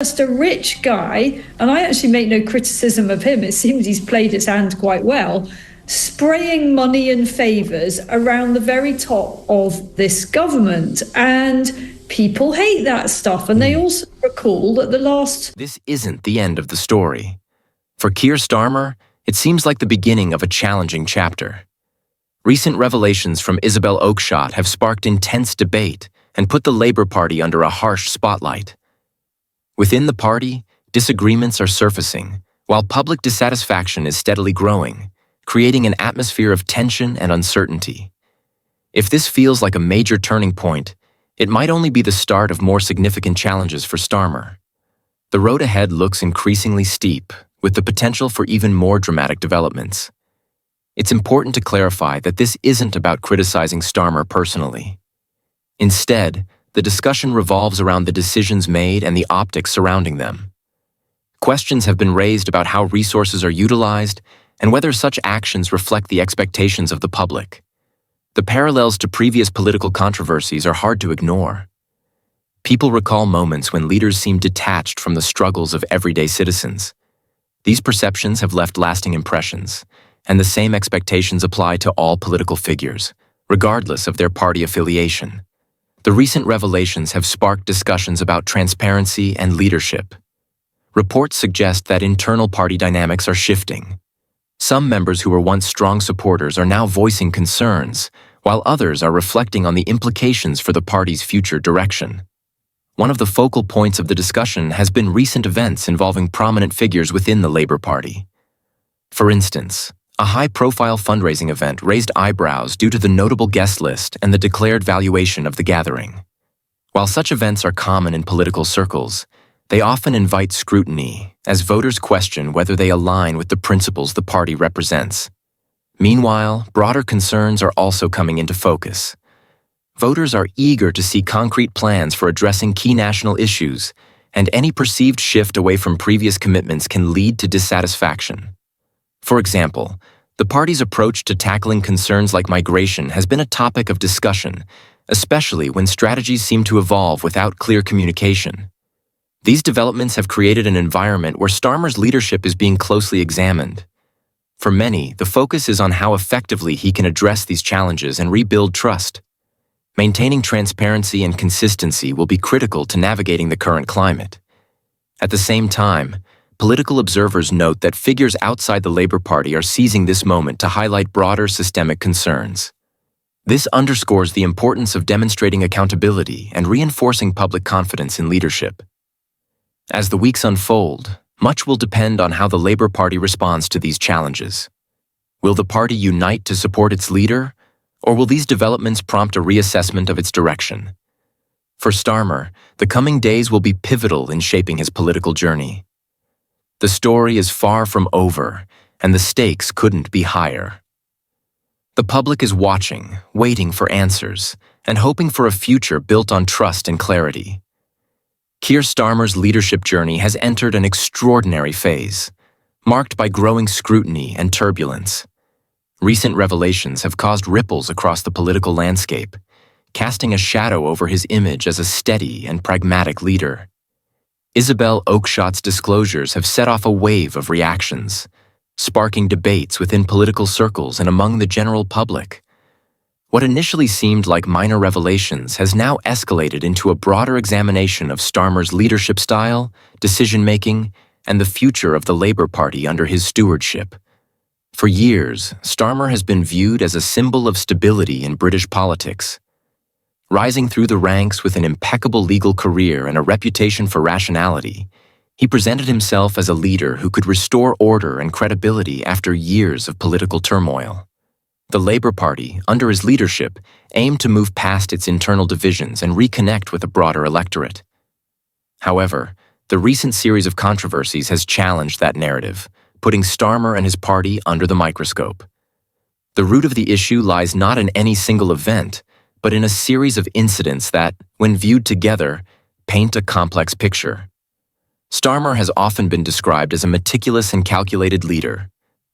just a rich guy, and I actually make no criticism of him. It seems he's played his hand quite well, spraying money and favours around the very top of this government. And people hate that stuff. And they also recall that This isn't the end of the story. For Keir Starmer, it seems like the beginning of a challenging chapter. Recent revelations from Isabel Oakeshott have sparked intense debate and put the Labour Party under a harsh spotlight. Within the party, disagreements are surfacing, while public dissatisfaction is steadily growing, creating an atmosphere of tension and uncertainty. If this feels like a major turning point, it might only be the start of more significant challenges for Starmer. The road ahead looks increasingly steep, with the potential for even more dramatic developments. It's important to clarify that this isn't about criticizing Starmer personally. Instead, the discussion revolves around the decisions made and the optics surrounding them. Questions have been raised about how resources are utilized and whether such actions reflect the expectations of the public. The parallels to previous political controversies are hard to ignore. People recall moments when leaders seemed detached from the struggles of everyday citizens. These perceptions have left lasting impressions, and the same expectations apply to all political figures, regardless of their party affiliation. The recent revelations have sparked discussions about transparency and leadership. Reports suggest that internal party dynamics are shifting. Some members who were once strong supporters are now voicing concerns, while others are reflecting on the implications for the party's future direction. One of the focal points of the discussion has been recent events involving prominent figures within the Labour Party. For instance, a high-profile fundraising event raised eyebrows due to the notable guest list and the declared valuation of the gathering. While such events are common in political circles, they often invite scrutiny, as voters question whether they align with the principles the party represents. Meanwhile, broader concerns are also coming into focus. Voters are eager to see concrete plans for addressing key national issues, and any perceived shift away from previous commitments can lead to dissatisfaction. For example, the party's approach to tackling concerns like migration has been a topic of discussion, especially when strategies seem to evolve without clear communication. These developments have created an environment where Starmer's leadership is being closely examined. For many, the focus is on how effectively he can address these challenges and rebuild trust. Maintaining transparency and consistency will be critical to navigating the current climate. At the same time, political observers note that figures outside the Labour Party are seizing this moment to highlight broader systemic concerns. This underscores the importance of demonstrating accountability and reinforcing public confidence in leadership. As the weeks unfold, much will depend on how the Labour Party responds to these challenges. Will the party unite to support its leader, or will these developments prompt a reassessment of its direction? For Starmer, the coming days will be pivotal in shaping his political journey. The story is far from over, and the stakes couldn't be higher. The public is watching, waiting for answers, and hoping for a future built on trust and clarity. Keir Starmer's leadership journey has entered an extraordinary phase, marked by growing scrutiny and turbulence. Recent revelations have caused ripples across the political landscape, casting a shadow over his image as a steady and pragmatic leader. Isabel Oakeshott's disclosures have set off a wave of reactions, sparking debates within political circles and among the general public. What initially seemed like minor revelations has now escalated into a broader examination of Starmer's leadership style, decision-making, and the future of the Labour Party under his stewardship. For years, Starmer has been viewed as a symbol of stability in British politics. Rising through the ranks with an impeccable legal career and a reputation for rationality, he presented himself as a leader who could restore order and credibility after years of political turmoil. The Labour Party, under his leadership, aimed to move past its internal divisions and reconnect with a broader electorate. However, the recent series of controversies has challenged that narrative, putting Starmer and his party under the microscope. The root of the issue lies not in any single event, but in a series of incidents that, when viewed together, paint a complex picture. Starmer has often been described as a meticulous and calculated leader,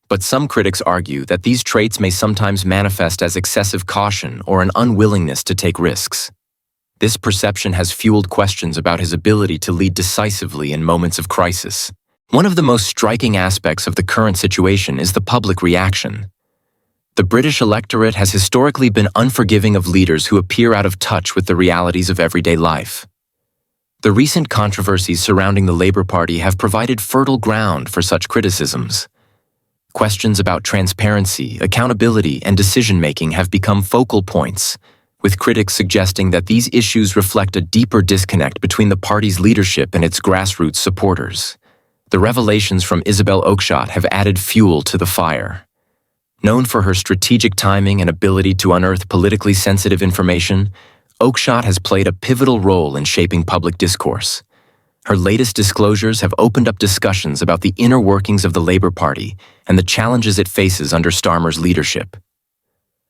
but some critics argue that these traits may sometimes manifest as excessive caution or an unwillingness to take risks. This perception has fueled questions about his ability to lead decisively in moments of crisis. One of the most striking aspects of the current situation is the public reaction. The British electorate has historically been unforgiving of leaders who appear out of touch with the realities of everyday life. The recent controversies surrounding the Labour Party have provided fertile ground for such criticisms. Questions about transparency, accountability, and decision-making have become focal points, with critics suggesting that these issues reflect a deeper disconnect between the party's leadership and its grassroots supporters. The revelations from Isabel Oakeshott have added fuel to the fire. Known for her strategic timing and ability to unearth politically sensitive information, Oakeshott has played a pivotal role in shaping public discourse. Her latest disclosures have opened up discussions about the inner workings of the Labour Party and the challenges it faces under Starmer's leadership.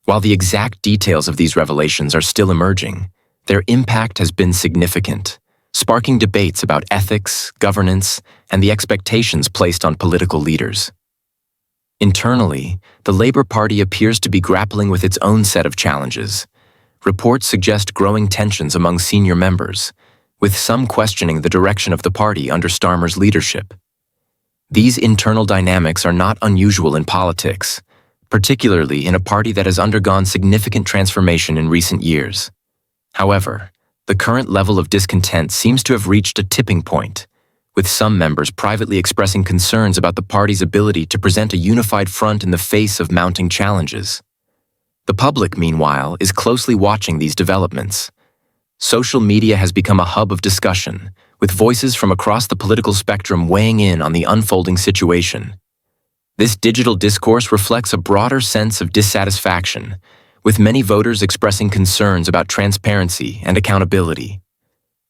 While the exact details of these revelations are still emerging, their impact has been significant, sparking debates about ethics, governance, and the expectations placed on political leaders. Internally, the Labour Party appears to be grappling with its own set of challenges. Reports suggest growing tensions among senior members, with some questioning the direction of the party under Starmer's leadership. These internal dynamics are not unusual in politics, particularly in a party that has undergone significant transformation in recent years. However, the current level of discontent seems to have reached a tipping point, with some members privately expressing concerns about the party's ability to present a unified front in the face of mounting challenges. The public, meanwhile, is closely watching these developments. Social media has become a hub of discussion, with voices from across the political spectrum weighing in on the unfolding situation. This digital discourse reflects a broader sense of dissatisfaction, with many voters expressing concerns about transparency and accountability.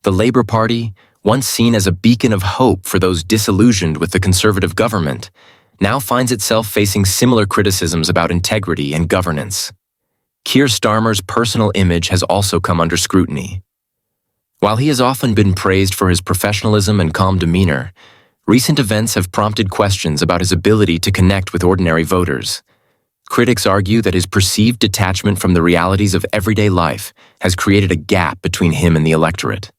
The Labour Party, once seen as a beacon of hope for those disillusioned with the Conservative government, now finds itself facing similar criticisms about integrity and governance. Keir Starmer's personal image has also come under scrutiny. While he has often been praised for his professionalism and calm demeanor, recent events have prompted questions about his ability to connect with ordinary voters. Critics argue that his perceived detachment from the realities of everyday life has created a gap between him and the electorate.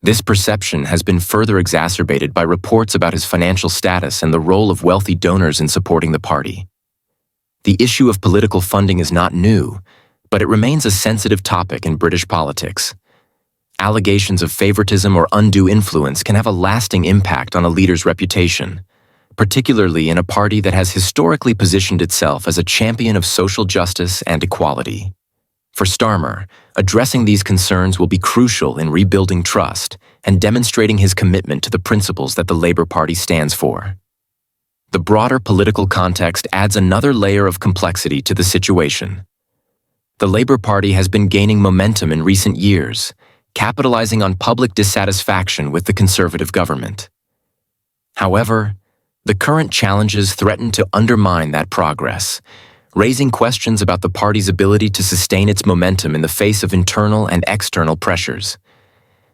This perception has been further exacerbated by reports about his financial status and the role of wealthy donors in supporting the party. The issue of political funding is not new, but it remains a sensitive topic in British politics. Allegations of favoritism or undue influence can have a lasting impact on a leader's reputation, particularly in a party that has historically positioned itself as a champion of social justice and equality. For Starmer, addressing these concerns will be crucial in rebuilding trust and demonstrating his commitment to the principles that the Labour Party stands for. The broader political context adds another layer of complexity to the situation. The Labour Party has been gaining momentum in recent years, capitalizing on public dissatisfaction with the Conservative government. However, the current challenges threaten to undermine that progress, raising questions about the party's ability to sustain its momentum in the face of internal and external pressures.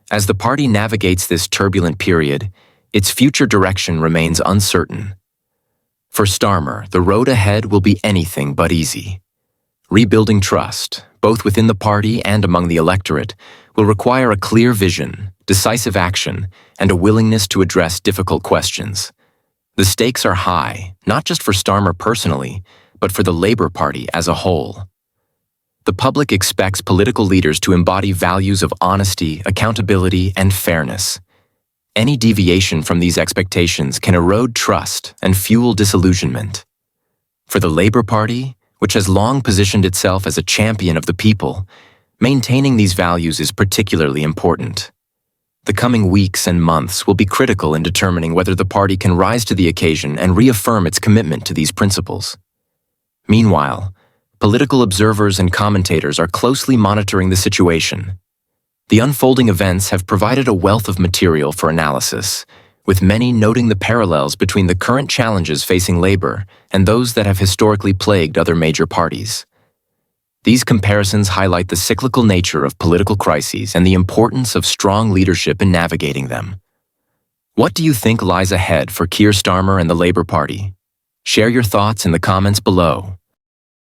As the party navigates this turbulent period, its future direction remains uncertain. For Starmer, the road ahead will be anything but easy. Rebuilding trust, both within the party and among the electorate, will require a clear vision, decisive action, and a willingness to address difficult questions. The stakes are high, not just for Starmer personally, but for the Labour Party as a whole. The public expects political leaders to embody values of honesty, accountability, and fairness. Any deviation from these expectations can erode trust and fuel disillusionment. For the Labour Party, which has long positioned itself as a champion of the people, maintaining these values is particularly important. The coming weeks and months will be critical in determining whether the party can rise to the occasion and reaffirm its commitment to these principles. Meanwhile, political observers and commentators are closely monitoring the situation. The unfolding events have provided a wealth of material for analysis, with many noting the parallels between the current challenges facing Labour and those that have historically plagued other major parties. These comparisons highlight the cyclical nature of political crises and the importance of strong leadership in navigating them. What do you think lies ahead for Keir Starmer and the Labour Party? Share your thoughts in the comments below.